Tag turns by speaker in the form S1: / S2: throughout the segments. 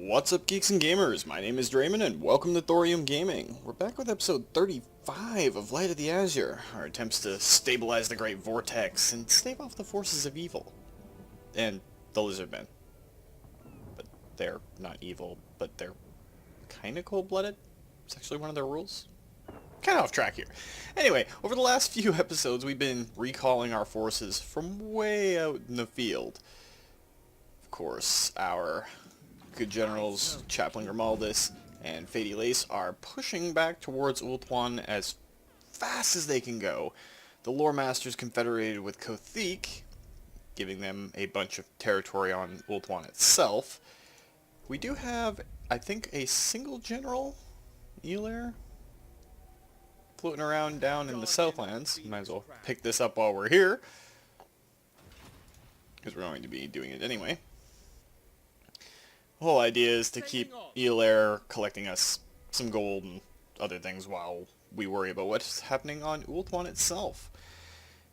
S1: What's up, geeks and gamers? My name is Draymond, and welcome to Thorium Gaming. We're back with episode 35 of Light of the Azure, our attempts to stabilize the Great Vortex and stave off the forces of evil. And the Lizardmen. But they're not evil, but they're kinda cold-blooded. It's actually one of their rules. Kinda off track here. Anyway, over the last few episodes, we've been recalling our forces from way out in the field. Of course, our good generals, Chaplain Grimaldus and Fady Lace, are pushing back towards Ulthuan as fast as they can go. The Lore Masters confederated with Kothiek, giving them a bunch of territory on Ulthuan itself. We do have, I think, a single general, Elair, floating around down in the Southlands. Might as well pick this up while we're here, because we're going to be doing it anyway. The whole idea is to keep Elair collecting us some gold and other things while we worry about what's happening on Ulthuan itself.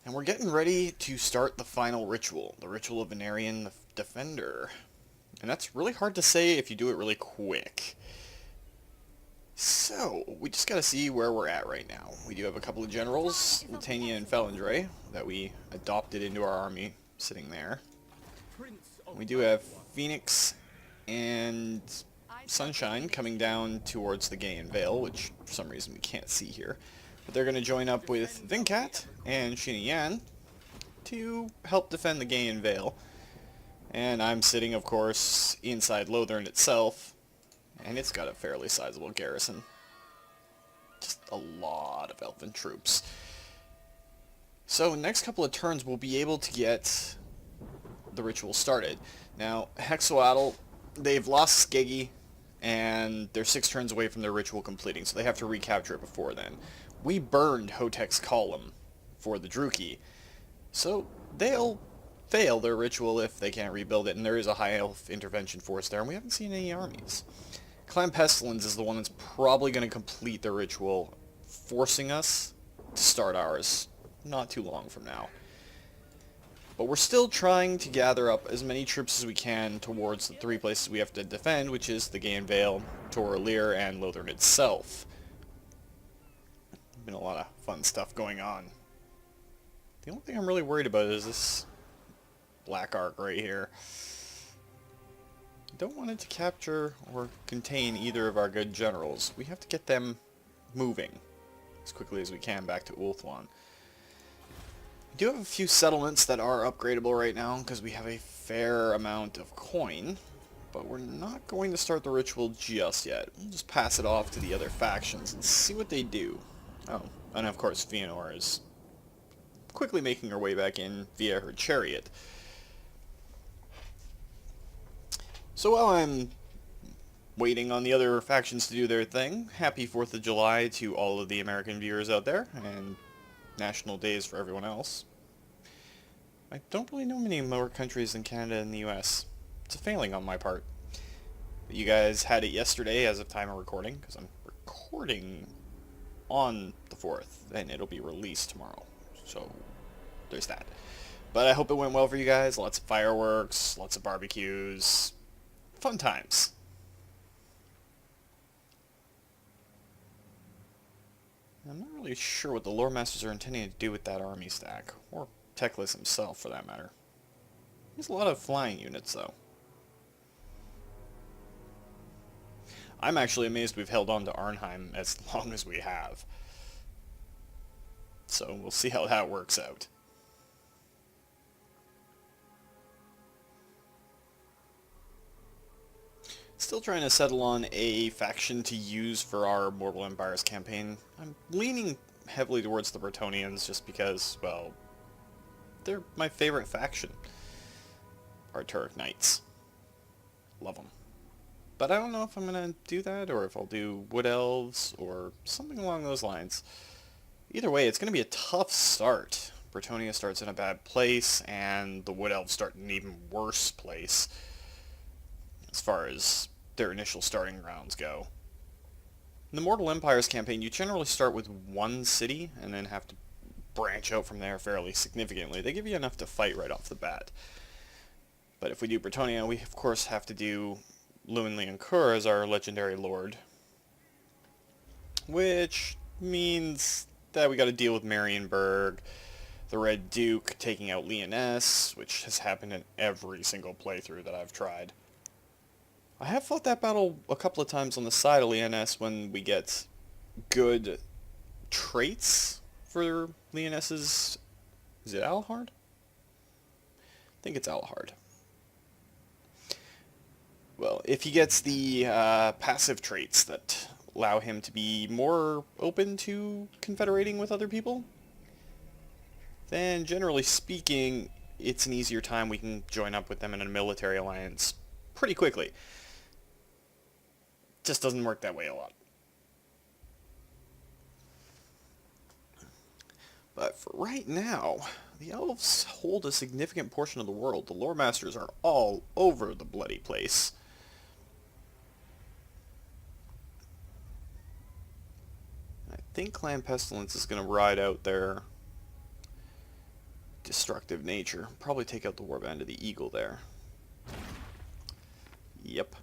S1: And we're getting ready to start the final ritual, the ritual of Anaerion the Defender. And that's really hard to say if you do it really quick. So, we just gotta see where we're at right now. We do have a couple of generals, Latania and Felindre, that we adopted into our army, sitting there. We do have Phoenix and Sunshine coming down towards the Gaian Vale, which for some reason we can't see here. But they're going to join up with Vincat and Sheena Yan to help defend the Gaian Vale. And I'm sitting, of course, inside Lothern itself, and it's got a fairly sizable garrison. Just a lot of Elven troops. So next couple of turns we'll be able to get the ritual started. Now, Hexoatl, they've lost Skeggy, and they're 6 turns away from their ritual completing, so they have to recapture it before then. We burned Hotek's column for the Druki, so they'll fail their ritual if they can't rebuild it, and there is a high elf intervention force there, and we haven't seen any armies. Clan Pestilence is the one that's probably going to complete their ritual, forcing us to start ours not too long from now. But we're still trying to gather up as many troops as we can towards the 3 places we have to defend, which is the Gaian Vale, Tor Alir, and Lothern itself. Been a lot of fun stuff going on. The only thing I'm really worried about is this black arc right here. I don't want it to capture or contain either of our good generals. We have to get them moving as quickly as we can back to Ulthuan. We do have a few settlements that are upgradable right now because we have a fair amount of coin, but we're not going to start the ritual just yet. We'll just pass it off to the other factions and see what they do. Oh, and of course Fëanor is quickly making her way back in via her chariot. So while I'm waiting on the other factions to do their thing, happy 4th of July to all of the American viewers out there, and national days for everyone else. I don't really know many more countries than Canada and the US. It's a failing on my part. But you guys had it yesterday as of time of recording, because I'm recording on the 4th, and it'll be released tomorrow. So, there's that. But I hope it went well for you guys. Lots of fireworks, lots of barbecues. Fun times. I'm not really sure what the Lore Masters are intending to do with that army stack, or Teclis himself for that matter. There's a lot of flying units though. I'm actually amazed we've held on to Arnheim as long as we have. So we'll see how that works out. Still trying to settle on a faction to use for our Mortal Empires campaign. I'm leaning heavily towards the Bretonnians just because, well, they're my favorite faction. Arturic Knights. Love them. But I don't know if I'm going to do that, or if I'll do Wood Elves, or something along those lines. Either way, it's going to be a tough start. Bretonnia starts in a bad place, and the Wood Elves start in an even worse place as far as their initial starting grounds go. In the Mortal Empires campaign, you generally start with one city, and then have to branch out from there fairly significantly. They give you enough to fight right off the bat. But if we do Bretonnia, we of course have to do Luin as our legendary lord. Which means that we gotta deal with Marienburg, the Red Duke taking out Lyonesse, which has happened in every single playthrough that I've tried. I have fought that battle a couple of times on the side of Lyonesse when we get good traits for Lyonesse's... Is it Alhard? I think it's Alhard. Well, if he gets the passive traits that allow him to be more open to confederating with other people, then generally speaking, it's an easier time. We can join up with them in a military alliance pretty quickly. Just doesn't work that way a lot. But for right now, the elves hold a significant portion of the world. The lore masters are all over the bloody place. I think Clan Pestilence is going to ride out their destructive nature. Probably take out the warband of the eagle there. Yep.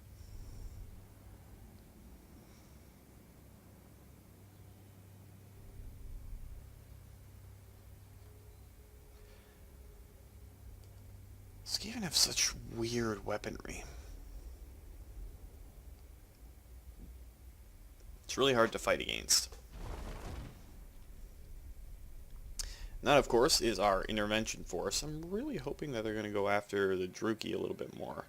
S1: Skaven have such weird weaponry. It's really hard to fight against. And that, of course, is our intervention force. I'm really hoping that they're going to go after the Druki a little bit more.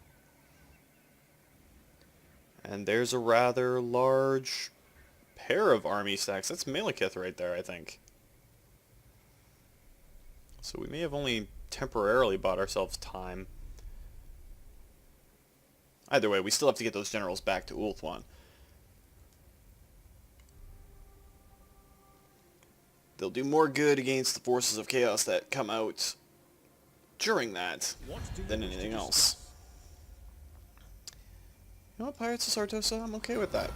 S1: And there's a rather large pair of army stacks. That's Malekith right there, I think. So we may have only temporarily bought ourselves time. Either way, we still have to get those generals back to Ulthuan. They'll do more good against the forces of chaos that come out during that than anything else. You know what, Pirates of Sartosa? I'm okay with that.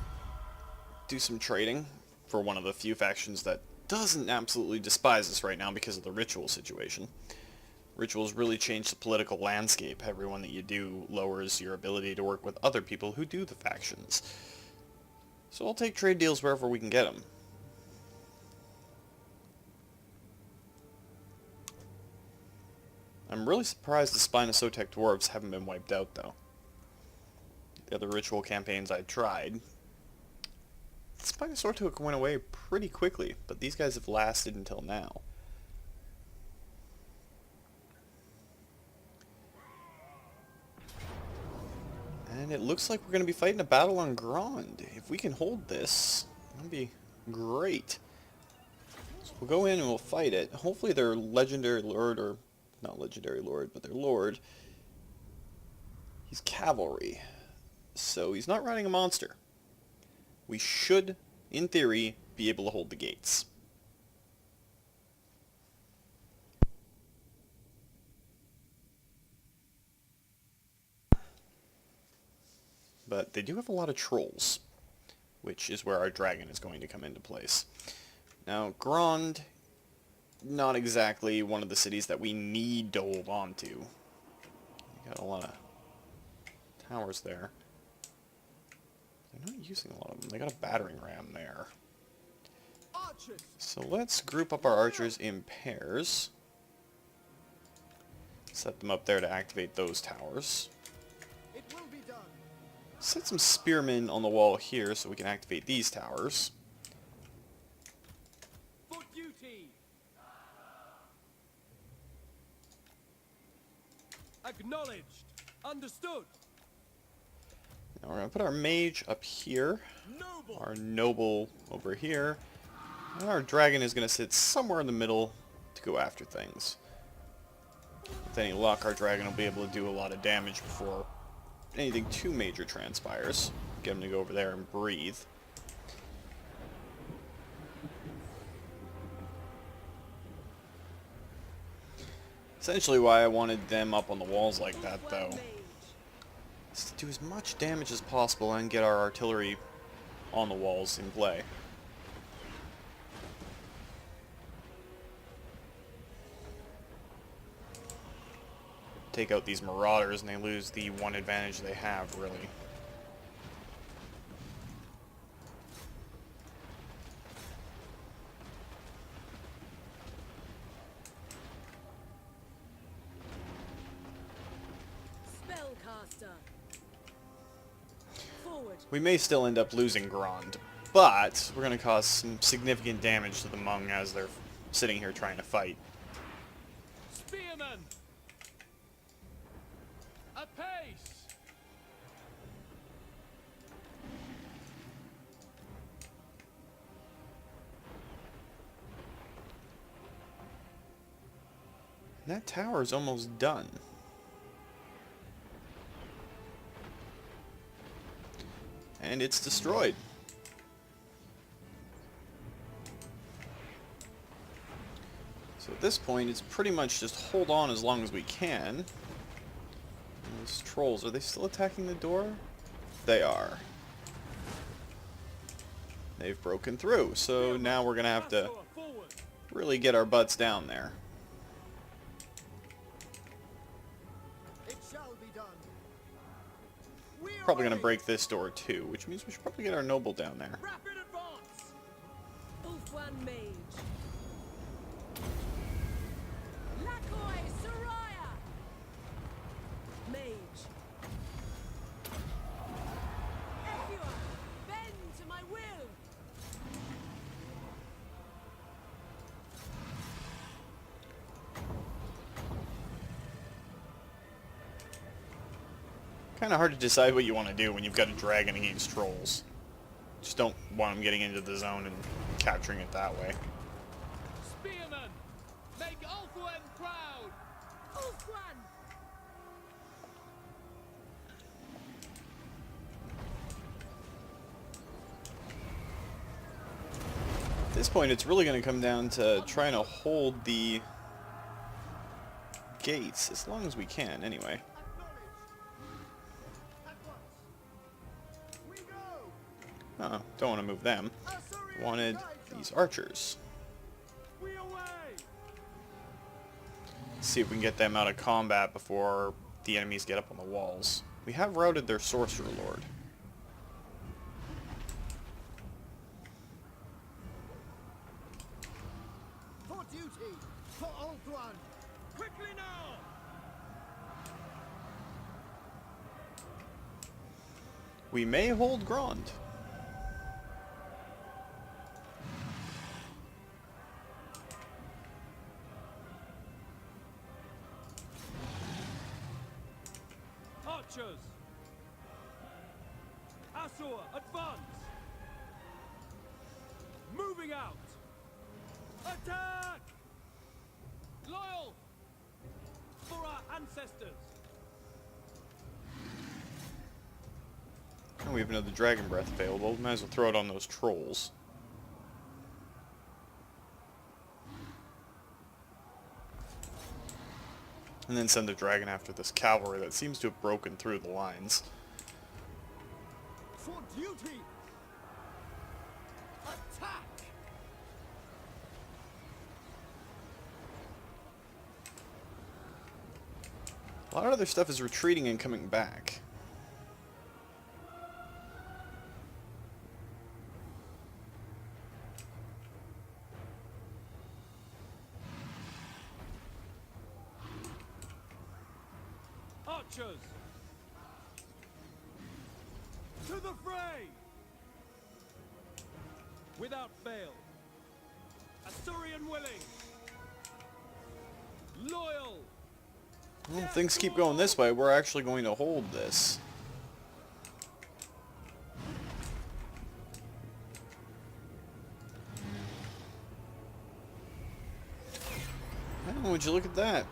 S1: Do some trading for one of the few factions that doesn't absolutely despise us right now because of the ritual situation. Rituals really change the political landscape. Everyone that you do lowers your ability to work with other people who do the factions. So I'll take trade deals wherever we can get them. I'm really surprised the Spinosotek dwarves haven't been wiped out, though. The other ritual campaigns I tried, Spinosotek went away pretty quickly, but these guys have lasted until now. And it looks like we're going to be fighting a battle on Grand. If we can hold this, that'd be great. So we'll go in and we'll fight it. Hopefully their legendary lord, or not legendary lord, but their lord, he's cavalry. So he's not riding a monster. We should, in theory, be able to hold the gates. But they do have a lot of trolls, which is where our dragon is going to come into place. Now, Grand, not exactly one of the cities that we need to hold on to. You got a lot of towers there. They're not using a lot of them. They got a battering ram there. So let's group up our archers in pairs. Set them up there to activate those towers. Set some spearmen on the wall here so we can activate these towers.
S2: For duty. Acknowledged. Understood.
S1: Now we're going to put our mage up here, our noble over here, and our dragon is going to sit somewhere in the middle to go after things. With any luck, our dragon will be able to do a lot of damage before anything too major transpires. Get him to go over there and breathe. Essentially why I wanted them up on the walls like that, though, is to do as much damage as possible and get our artillery on the walls in play. Take out these marauders and they lose the one advantage they have, really.
S3: master. Forward.
S1: We may still end up losing Grond, but we're going to cause some significant damage to the Hmong as they're sitting here trying to fight.
S2: Spearmen! Apace!
S1: And that tower is almost done. And it's destroyed. So at this point, it's pretty much just hold on as long as we can. And those trolls, are they still attacking the door? They are. They've broken through, so now we're going to have to really get our butts down there.
S2: It shall be done.
S1: Probably going to break this door too, which means we should probably get our noble down there.
S2: Rapid advance!
S3: Ulfwan mage. Lakoi Soraya. Mage. Efua, bend to my will.
S1: Kind of hard to decide what you want to do when you've got a dragon against trolls. Just don't want them getting into the zone and capturing it that way.
S2: Spearmen! Make Ulfwen proud!
S3: Ulfwan.
S1: At this point, it's really going to come down to trying to hold the gates as long as we can, anyway. Oh, don't want to move them. Wanted these archers.
S2: We away!
S1: See if we can get them out of combat before the enemies get up on the walls. We have routed their sorcerer lord.
S2: For duty! For Ulfwan! Quickly now!
S1: We may hold Grond.
S2: Archers! Asur, advance! Moving out! Attack! Loyal! For our ancestors!
S1: Oh, we have another dragon breath available. Might as well throw it on those trolls. And then send the dragon after this cavalry that seems to have broken through the lines.
S2: For duty! Attack!
S1: A lot of other stuff is retreating and coming back.
S2: Archers! To the fray! Without fail. Asturian willing. Loyal.
S1: Well, if things keep going this way, we're actually going to hold this. Oh, would you look at that?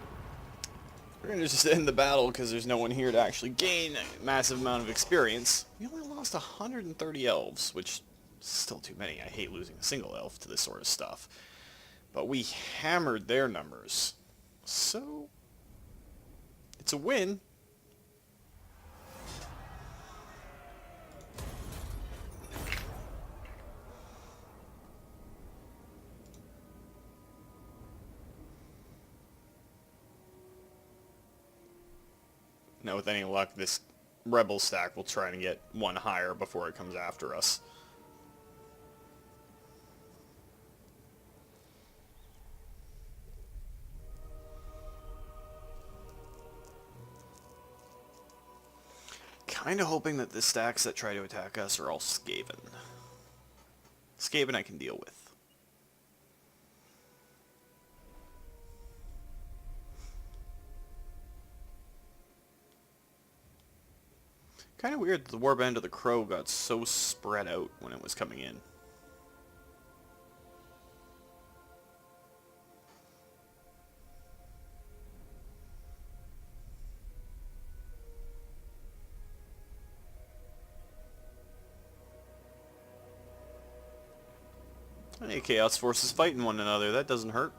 S1: We're going to just end the battle because there's no one here to actually gain a massive amount of experience. We only lost 130 elves, which is still too many. I hate losing a single elf to this sort of stuff. But we hammered their numbers. So, it's a win. Now, with any luck, this rebel stack will try and get one higher before it comes after us. Kinda hoping that the stacks that try to attack us are all Skaven. Skaven I can deal with. Kinda weird that the Warband of the Crow got so spread out when it was coming in. Hey, Chaos forces fighting one another. That doesn't hurt.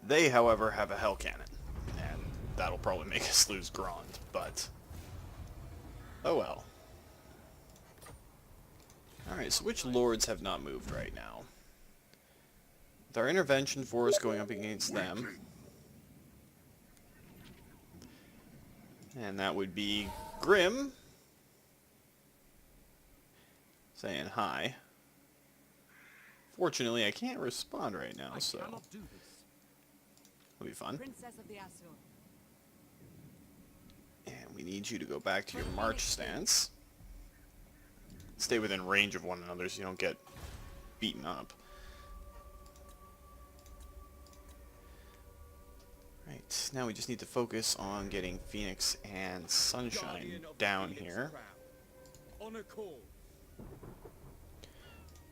S1: They, however, have a Hell Cannon. And that'll probably make us lose Grand, but... oh well. Alright, so which lords have not moved right now? With our intervention force going up against them. And that would be Grim. Saying hi. Fortunately, I can't respond right now, so it'll be fun.
S3: Princess of the Asur.
S1: And we need you to go back to your march stance. Stay within range of one another so you don't get beaten up. Right, now we just need to focus on getting Phoenix and Sunshine down here.
S2: On a call.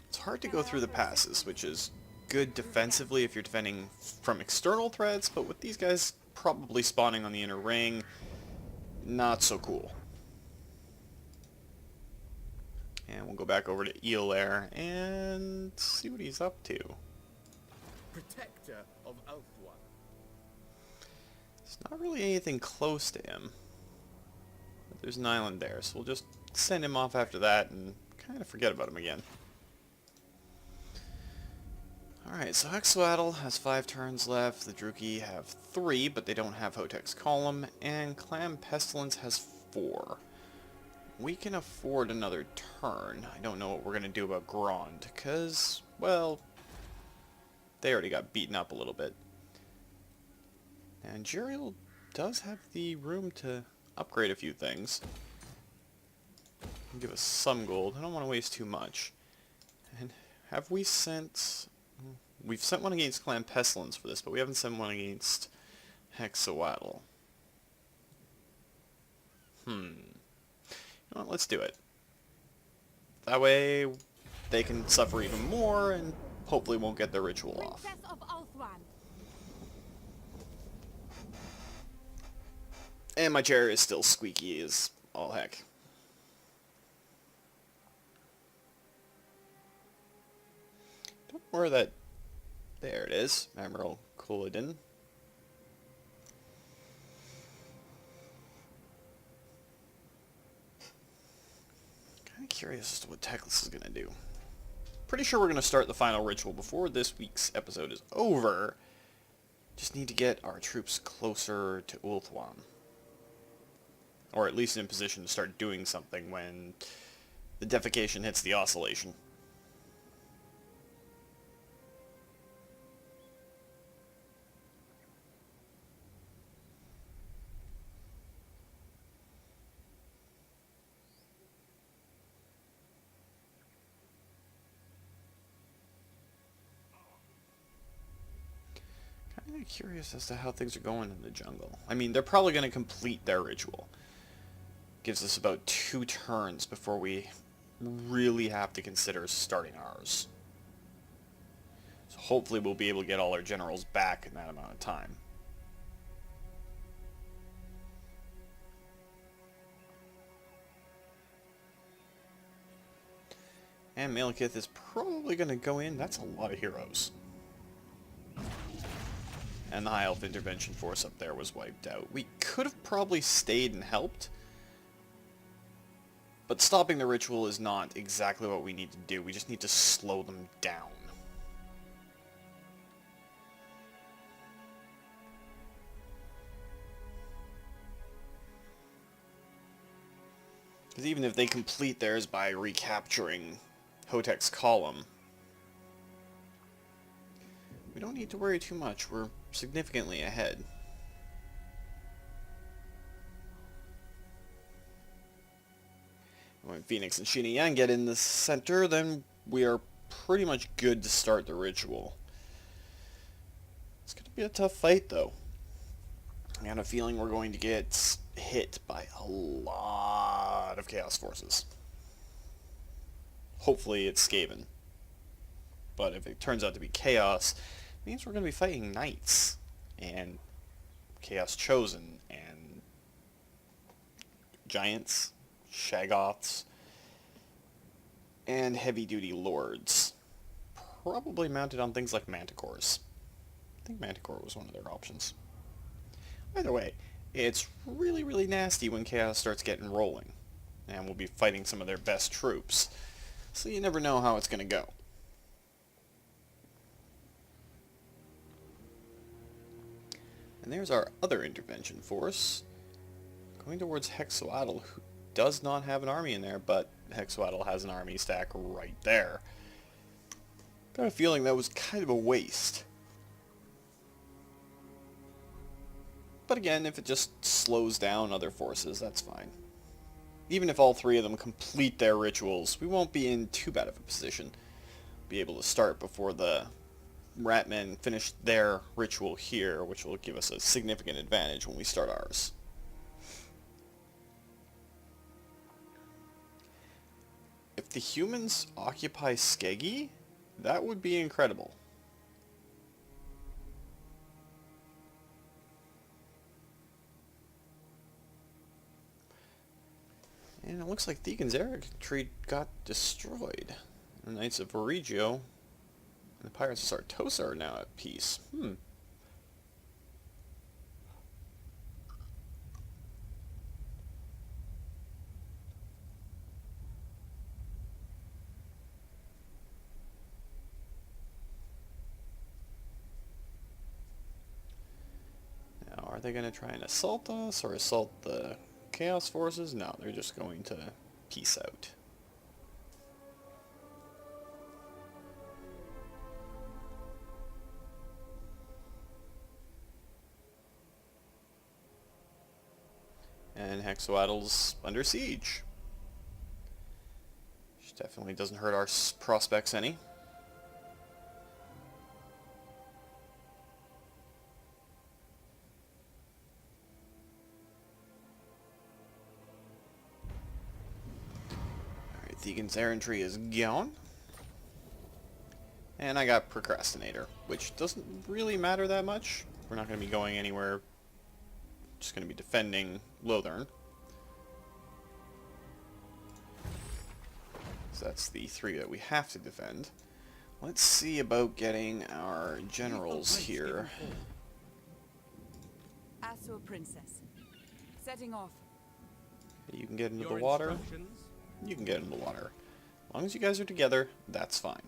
S1: It's hard to go through the passes, which is good defensively if you're defending from external threats, but with these guys probably spawning on the inner ring, not so cool. And we'll go back over to Elair and see what he's up to.
S2: Protector of Ulthuan.
S1: There's not really anything close to him. But there's an island there, so we'll just send him off after that and kind of forget about him again. Alright, so Hexawaddle has 5 turns left, the Druki have 3, but they don't have Hotek's Column, and Clam Pestilence has 4. We can afford another turn. I don't know what we're going to do about Grand, because, well, they already got beaten up a little bit. And Jerial does have the room to upgrade a few things. Give us some gold. I don't want to waste too much. And have we sent... we've sent one against Clan Pestilence for this, but we haven't sent one against Hexawaddle. You know what, let's do it. That way they can suffer even more and hopefully won't get their ritual off.
S3: Princess of Ulthuan.
S1: And my chair is still squeaky as all heck. Don't know where that... there it is. Admiral Couladin. Kind of curious as to what Teclis is going to do. Pretty sure we're going to start the final ritual before this week's episode is over. Just need to get our troops closer to Ulthuan. Or at least in position to start doing something when the defecation hits the oscillation. Kind of curious as to how things are going in the jungle. I mean, they're probably going to complete their ritual. Gives us about 2 turns before we really have to consider starting ours. So hopefully we'll be able to get all our generals back in that amount of time. And Malekith is probably going to go in. That's a lot of heroes. And the High Elf Intervention Force up there was wiped out. We could have probably stayed and helped. But stopping the ritual is not exactly what we need to do. We just need to slow them down. Because even if they complete theirs by recapturing Hotek's Column, we don't need to worry too much. We're significantly ahead. When Phoenix and Xi Yan get in the center, then we are pretty much good to start the ritual. It's going to be a tough fight, though. I got a feeling we're going to get hit by a lot of Chaos Forces. Hopefully it's Skaven. But if it turns out to be Chaos, it means we're going to be fighting Knights, and Chaos Chosen, and Giants, Shaggoths, and heavy-duty Lords. Probably mounted on things like Manticores. I think Manticore was one of their options. Either way, it's really, really nasty when Chaos starts getting rolling. And we'll be fighting some of their best troops. So you never know how it's going to go. And there's our other intervention force. Going towards Hexoatl, who does not have an army in there, but Hexoatl has an army stack right there. Got a feeling that was kind of a waste. But again, if it just slows down other forces, that's fine. Even if all three of them complete their rituals, we won't be in too bad of a position. Be able to start before the Ratmen finish their ritual here, which will give us a significant advantage when we start ours. If the humans occupy Skegi, that would be incredible. And it looks like Deacon's Tree got destroyed. The Knights of Vorigio and the Pirates of Sartosa are now at peace. Now, are they going to try and assault us or assault the Chaos Forces? No, they're just going to peace out. And Hexoatl's under siege. Which definitely doesn't hurt our prospects any. Deacon's Errantry is gone. And I got Procrastinator, which doesn't really matter that much. We're not going to be going anywhere. Just going to be defending Lothern. So that's the three that we have to defend. Let's see about getting our generals here.
S3: Asur Princess. Setting off.
S1: You can get into the water. You can get into the water. As long as you guys are together, that's fine.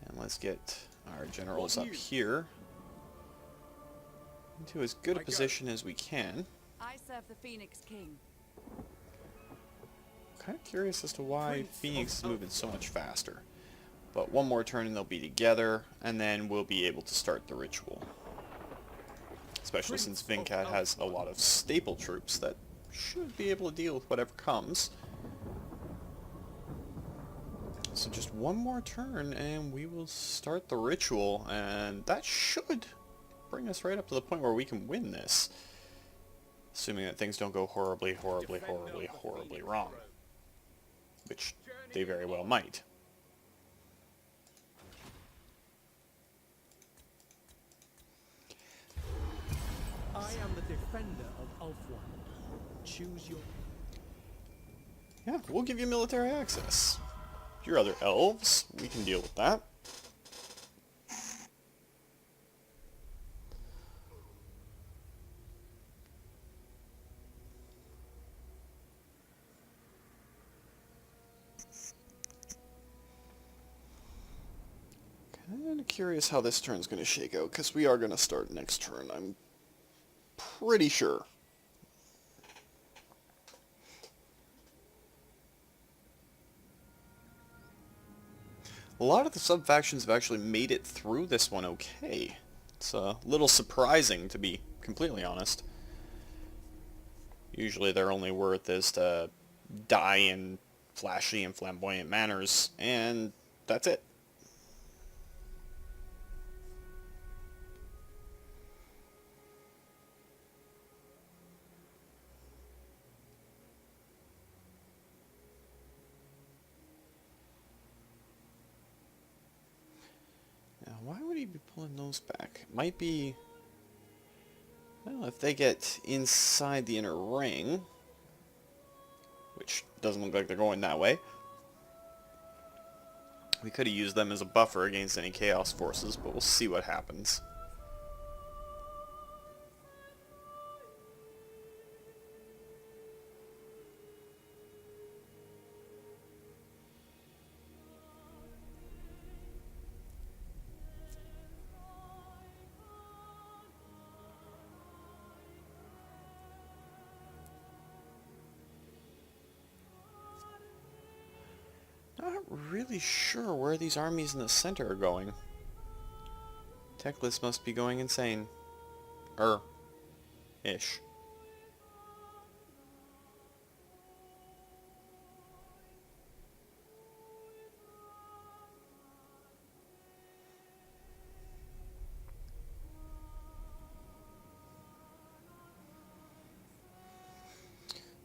S1: And let's get our generals up here into as good a position as we can.
S3: I serve the Phoenix King.
S1: Kind of curious as to why Phoenix is moving so much faster. But one more turn and they'll be together, and then we'll be able to start the ritual. Especially since Vincat has a lot of staple troops that should be able to deal with whatever comes. So just one more turn and we will start the ritual, and that should bring us right up to the point where we can win this. Assuming that things don't go horribly, horribly, horribly, horribly wrong. Which they very well might.
S2: I am the defender of Ulthuan. Choose your...
S1: Yeah, we'll give you military access. Your other elves, we can deal with that. Kinda curious how this turn's gonna shake out, because we are gonna start next turn, I'm pretty sure. A lot of the sub-factions have actually made it through this one okay. It's a little surprising, to be completely honest. Usually their only worth is to die in flashy and flamboyant manners, and that's it. Now, why would he be pulling those back? It might be... Well, if they get inside the inner ring, which doesn't look like they're going that way, we could have used them as a buffer against any chaos forces, but we'll see what happens. Not really sure where these armies in the center are going. Teclis must be going insane. Ish.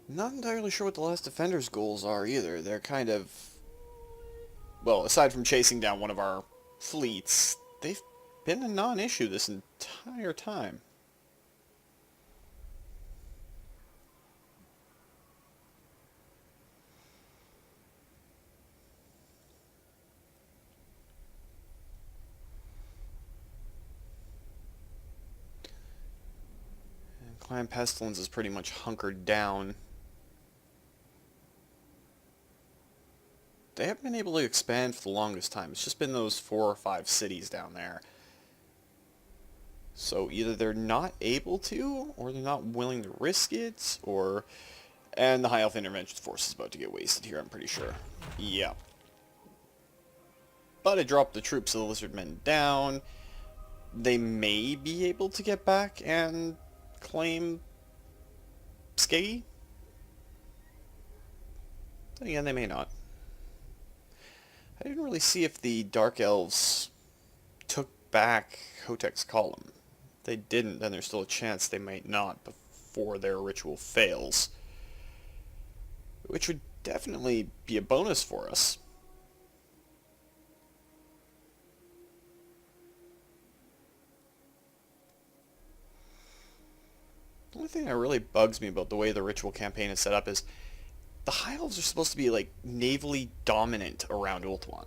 S1: Not entirely sure what the last Defender's goals are either. They're kind of... Well, aside from chasing down one of our fleets, they've been a non-issue this entire time. And Clan Pestilence is pretty much hunkered down. They haven't been able to expand for the longest time. It's just been those 4 or 5 cities down there. So either they're not able to, or they're not willing to risk it, or... And the High Elf Intervention Force is about to get wasted here, I'm pretty sure. Yeah. But it dropped the troops of the Lizardmen down. They may be able to get back and claim Skagi. Then again, they may not. I didn't really see if the Dark Elves took back Hotek's Column. If they didn't, then there's still a chance they might not before their ritual fails. Which would definitely be a bonus for us. The only thing that really bugs me about the way the ritual campaign is set up is the High Elves are supposed to be, like, navally dominant around Ulthuan.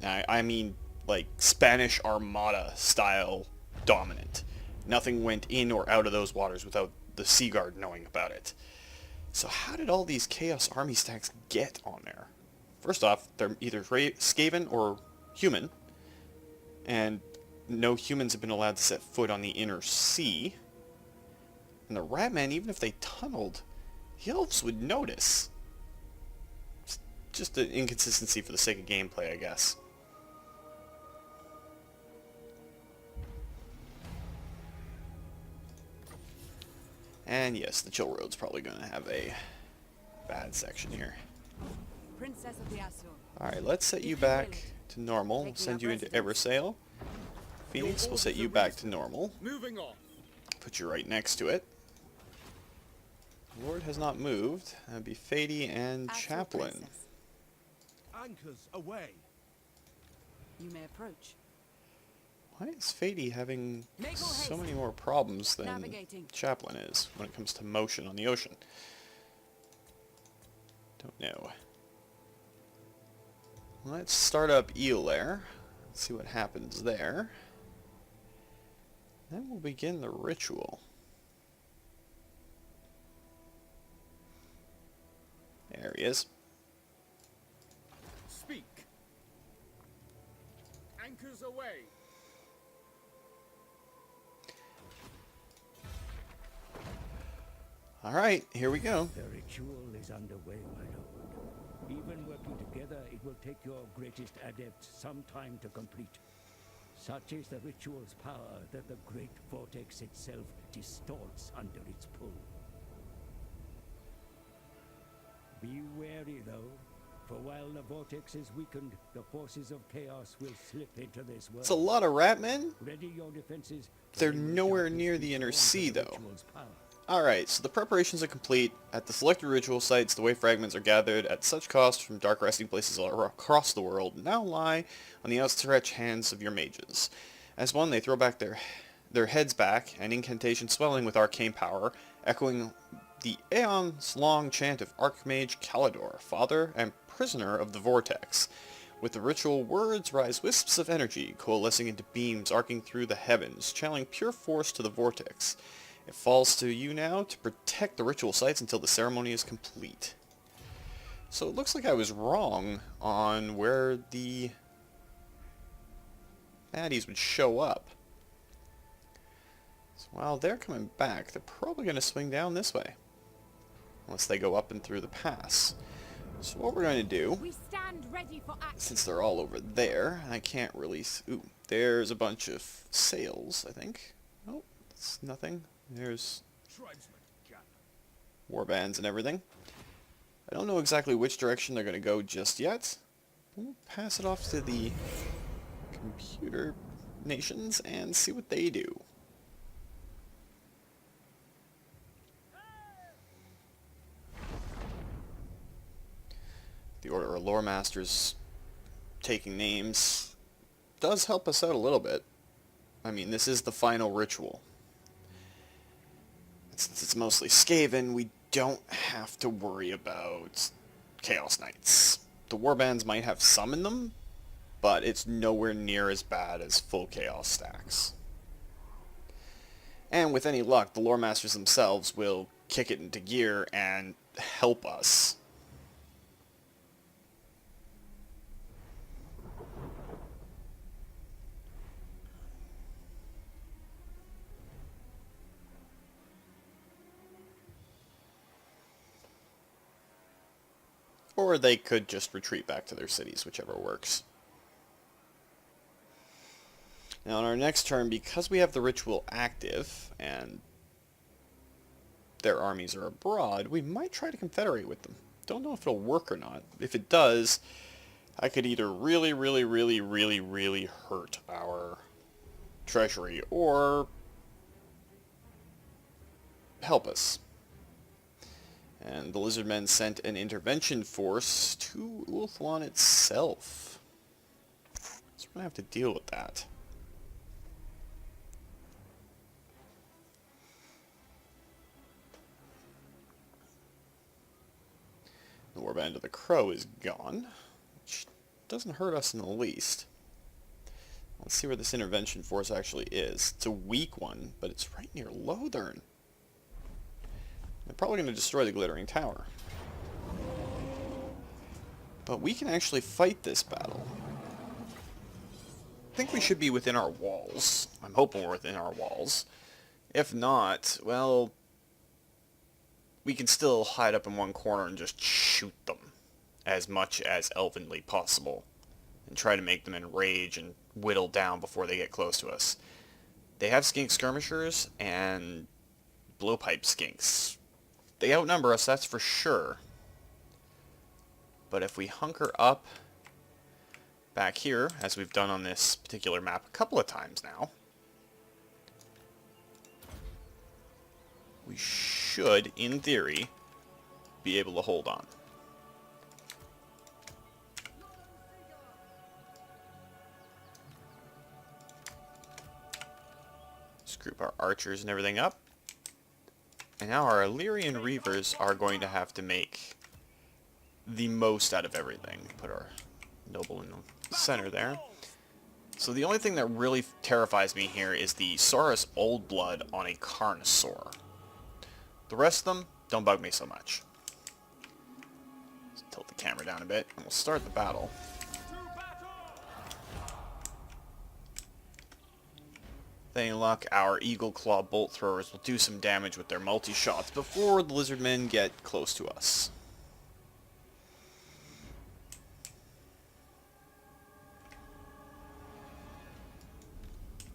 S1: I mean, like, Spanish Armada style dominant. Nothing went in or out of those waters without the Sea Guard knowing about it. So how did all these Chaos Army stacks get on there? First off, they're either Skaven or human. And no humans have been allowed to set foot on the inner sea. And the Ratmen, even if they tunneled, the Elves would notice. It's just an inconsistency for the sake of gameplay, I guess. And yes, the Chill Road's probably going to have a bad section here.
S3: Princess of the Asur.
S1: Alright, let's set you back to normal. We'll send you into Eversail. Phoenix, we'll set you back to normal.
S2: Moving on.
S1: Put you right next to it. Lord has not moved. That would be Fady and
S3: Asur
S1: Chaplain.
S3: princess.
S2: Anchors away.
S3: You may approach.
S1: Why is Fady having
S3: Make all
S1: so
S3: haste.
S1: many more problems than
S3: Navigating.
S1: Chaplain is when it comes to motion on the ocean? Don't know. Let's start up Eolair. See what happens there. Then we'll begin the ritual. There he is.
S2: Speak. Anchors away.
S1: Alright, here we go.
S4: The ritual is underway, my lord. Even working together, it will take your greatest adept some time to complete. Such is the ritual's power that the great vortex itself distorts under its pull. Be wary, though, for while the vortex is weakened, the forces of chaos will slip into this world.
S1: It's a lot of rat men.
S4: Ready your defenses.
S1: They're nowhere near the inner sea, though. Alright, so the preparations are complete. At the selected ritual sites, the way fragments are gathered at such cost from dark resting places all across the world now lie on the outstretched hands of your mages. As one, they throw back their heads back, an incantation swelling with arcane power, echoing the aeons-long chant of Archmage Calidor, father and prisoner of the vortex. With the ritual words rise wisps of energy, coalescing into beams arcing through the heavens, channeling pure force to the vortex. It falls to you now to protect the ritual sites until the ceremony is complete. So it looks like I was wrong on where the baddies would show up. So while they're coming back, they're probably going to swing down this way. Unless they go up and through the pass. So what we're going to do,
S3: We stand ready for action.
S1: since they're all over there, I can't release... Ooh, there's a bunch of sails, I think. Oh, it's nothing. There's warbands and everything. I don't know exactly which direction they're going to go just yet. We'll pass it off to the computer nations and see what they do. The Order of Lore Masters taking names does help us out a little bit. I mean, this is the final ritual. Since it's mostly Skaven, we don't have to worry about Chaos Knights. The warbands might have some in them, but it's nowhere near as bad as full Chaos stacks. And with any luck, the Lore Masters themselves will kick it into gear and help us. Or they could just retreat back to their cities, whichever works. Now on our next turn, because we have the ritual active, and their armies are abroad, we might try to confederate with them. Don't know if it'll work or not. If it does, I could either really hurt our treasury, or help us. And the Lizardmen sent an intervention force to Ulthuan itself. So we're going to have to deal with that. The Warband of the Crow is gone, which doesn't hurt us in the least. Let's see where this intervention force actually is. It's a weak one, but it's right near Lothern. They're probably going to destroy the Glittering Tower. But we can actually fight this battle. I think we should be within our walls. I'm hoping we're within our walls. If not, well, we can still hide up in one corner and just shoot them as much as elvenly possible. And try to make them enrage and whittle down before they get close to us. They have skink skirmishers and blowpipe skinks. They outnumber us, that's for sure. But if we hunker up back here, as we've done on this particular map a couple of times now, we should, in theory, be able to hold on. Let's group our archers and everything up. And now our Illyrian Reavers are going to have to make the most out of everything. Put our noble in the center there. So the only thing that really terrifies me here is the Saurus Old Blood on a Carnosaur. The rest of them don't bug me so much. Let's tilt the camera down a bit, and we'll start the battle. With any luck, our Eagle Claw Bolt Throwers will do some damage with their multi-shots before the Lizardmen get close to us.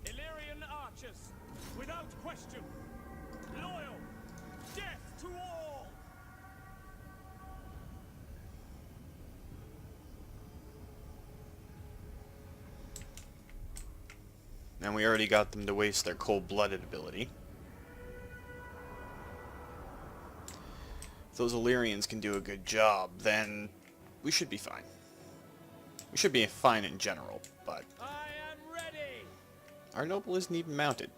S2: Illyrian archers, without question, loyal, death to all.
S1: we already got them to waste their cold-blooded ability. If those Illyrians can do a good job, then we should be fine. We should be fine in general, but
S2: I am ready.
S1: our noble isn't even mounted.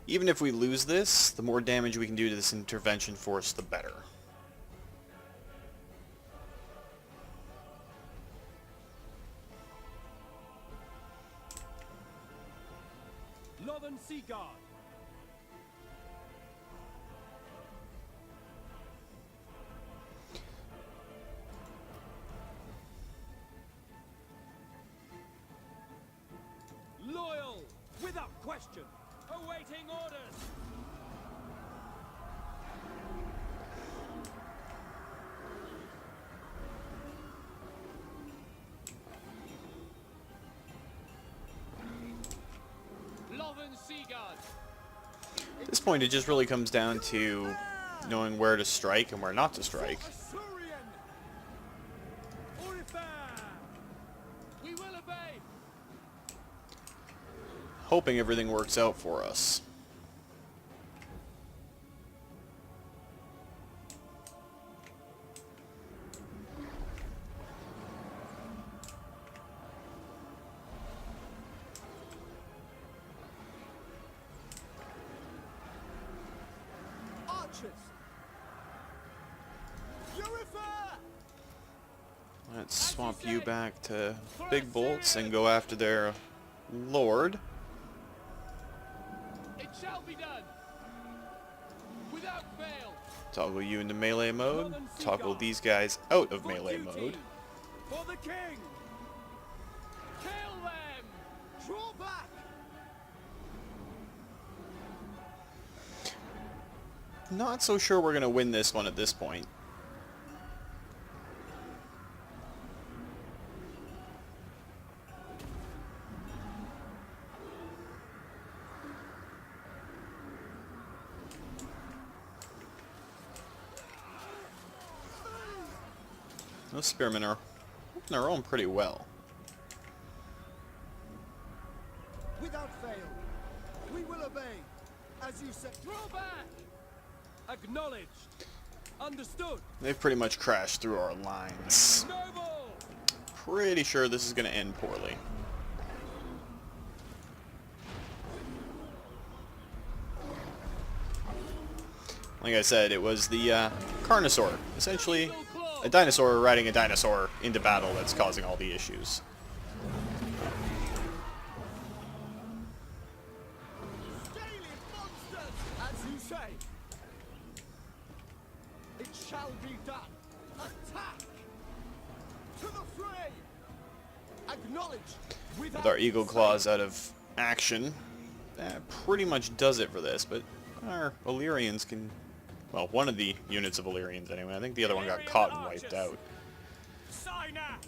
S1: Even if we lose this, the more damage we can do to this intervention force, the better.
S2: Northern Sea Guard. Loyal, without question. Awaiting orders.
S1: At this point, it just really comes down to knowing where to strike and where not to strike.
S2: We will obey.
S1: Hoping everything works out for us. Let's swap you back to big bolts and go after their lord.
S2: It shall be done. Without fail.
S1: Toggle you into melee mode. Toggle these guys out of melee mode.
S2: For the king. Kill them. Draw back.
S1: Not so sure we're gonna win this one at this point. Those spearmen are holding their own pretty well.
S2: Without fail, we will obey. As you said, draw back. Acknowledged. Understood.
S1: They've pretty much crashed through our lines.
S2: Noble.
S1: Pretty sure this is going to end poorly. Like I said, it was the Carnosaur. Essentially, a dinosaur riding a dinosaur into battle that's causing all the issues.
S2: Scaly monsters, as you say. It shall be done. Attack. To the fray. Acknowledge.
S1: With our Eagle Claws out of action, that pretty much does it for this, but our Illyrians can... Well, one of the units of Illyrians anyway. I think the other one got caught and wiped out.
S2: Sign up.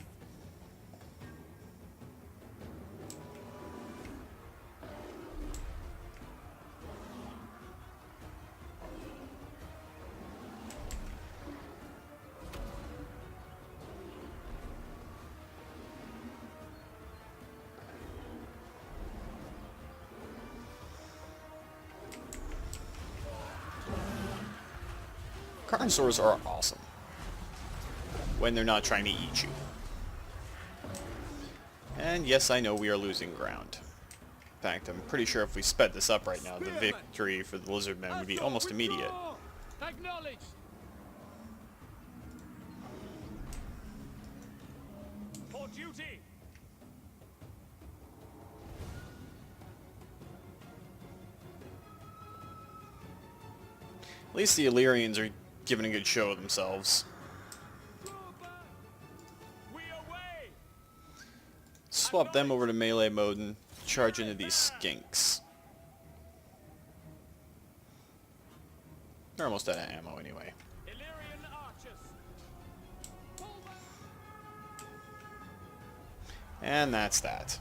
S1: Carnosaurs are awesome when they're not trying to eat you. And yes, I know we are losing ground. In fact, I'm pretty sure if we sped this up right now, the victory for the Lizardmen would be almost immediate.
S2: Acknowledged. For duty.
S1: At least the Illyrians are giving a good show of themselves.
S2: We away.
S1: Swap them over to melee mode and charge into these skinks. They're almost out of ammo anyway.
S2: Illyrian archers. Pull back.
S1: And that's that.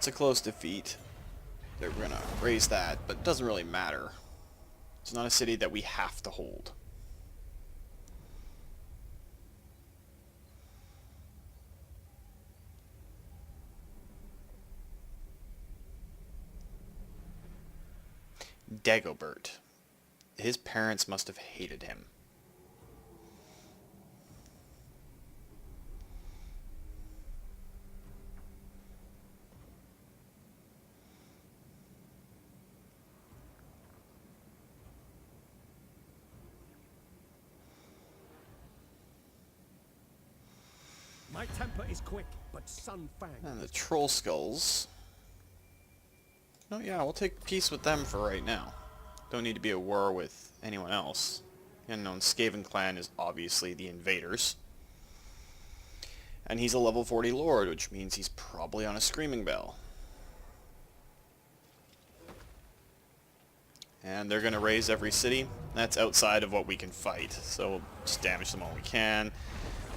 S1: It's a close defeat. They're going to raise that, but it doesn't really matter. It's not a city that we have to hold. Dagobert. His parents must have hated him.
S2: My temper is quick, but Sunfang.
S1: And the troll skulls. Oh yeah, we'll take peace with them for right now. Don't need to be at war with anyone else. The unknown Skaven clan is obviously the invaders. And he's a level 40 lord, which means he's probably on a screaming bell. And they're going to raise every city. That's outside of what we can fight, so we'll just damage them all we can.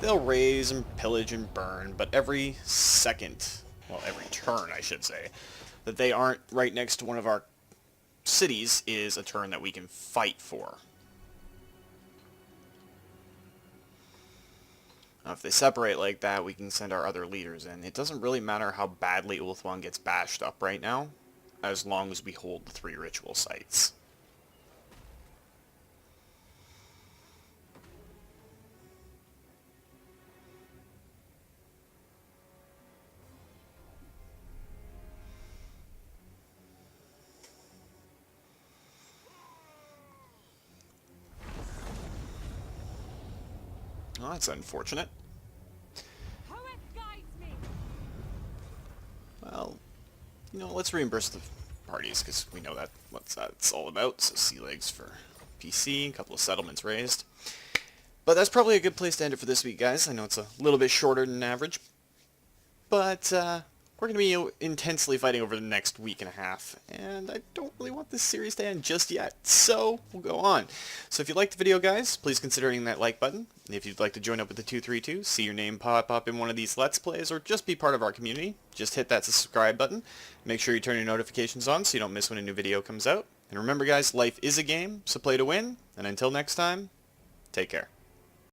S1: They'll raise and pillage and burn, but every second, well, every turn, I should say, that they aren't right next to one of our cities is a turn that we can fight for. Now, if they separate like that, we can send our other leaders in. It doesn't really matter how badly Ulthuan gets bashed up right now, as long as we hold the 3 ritual sites. Well, that's unfortunate.
S3: Poet guides me.
S1: Well, you know, let's reimburse the parties, because we know that what that's all about. So sea legs for PC, a couple of settlements raised. But that's probably a good place to end it for this week, guys. I know it's a little bit shorter than average, but we're going to be intensely fighting over the next week and a half, and I don't really want this series to end just yet, so we'll go on. So if you liked the video, guys, please consider hitting that like button. If you'd like to join up with the 232, see your name pop up in one of these Let's Plays, or just be part of our community, just hit that subscribe button. Make sure you turn your notifications on so you don't miss when a new video comes out. And remember, guys, life is a game, so play to win, and until next time, take care.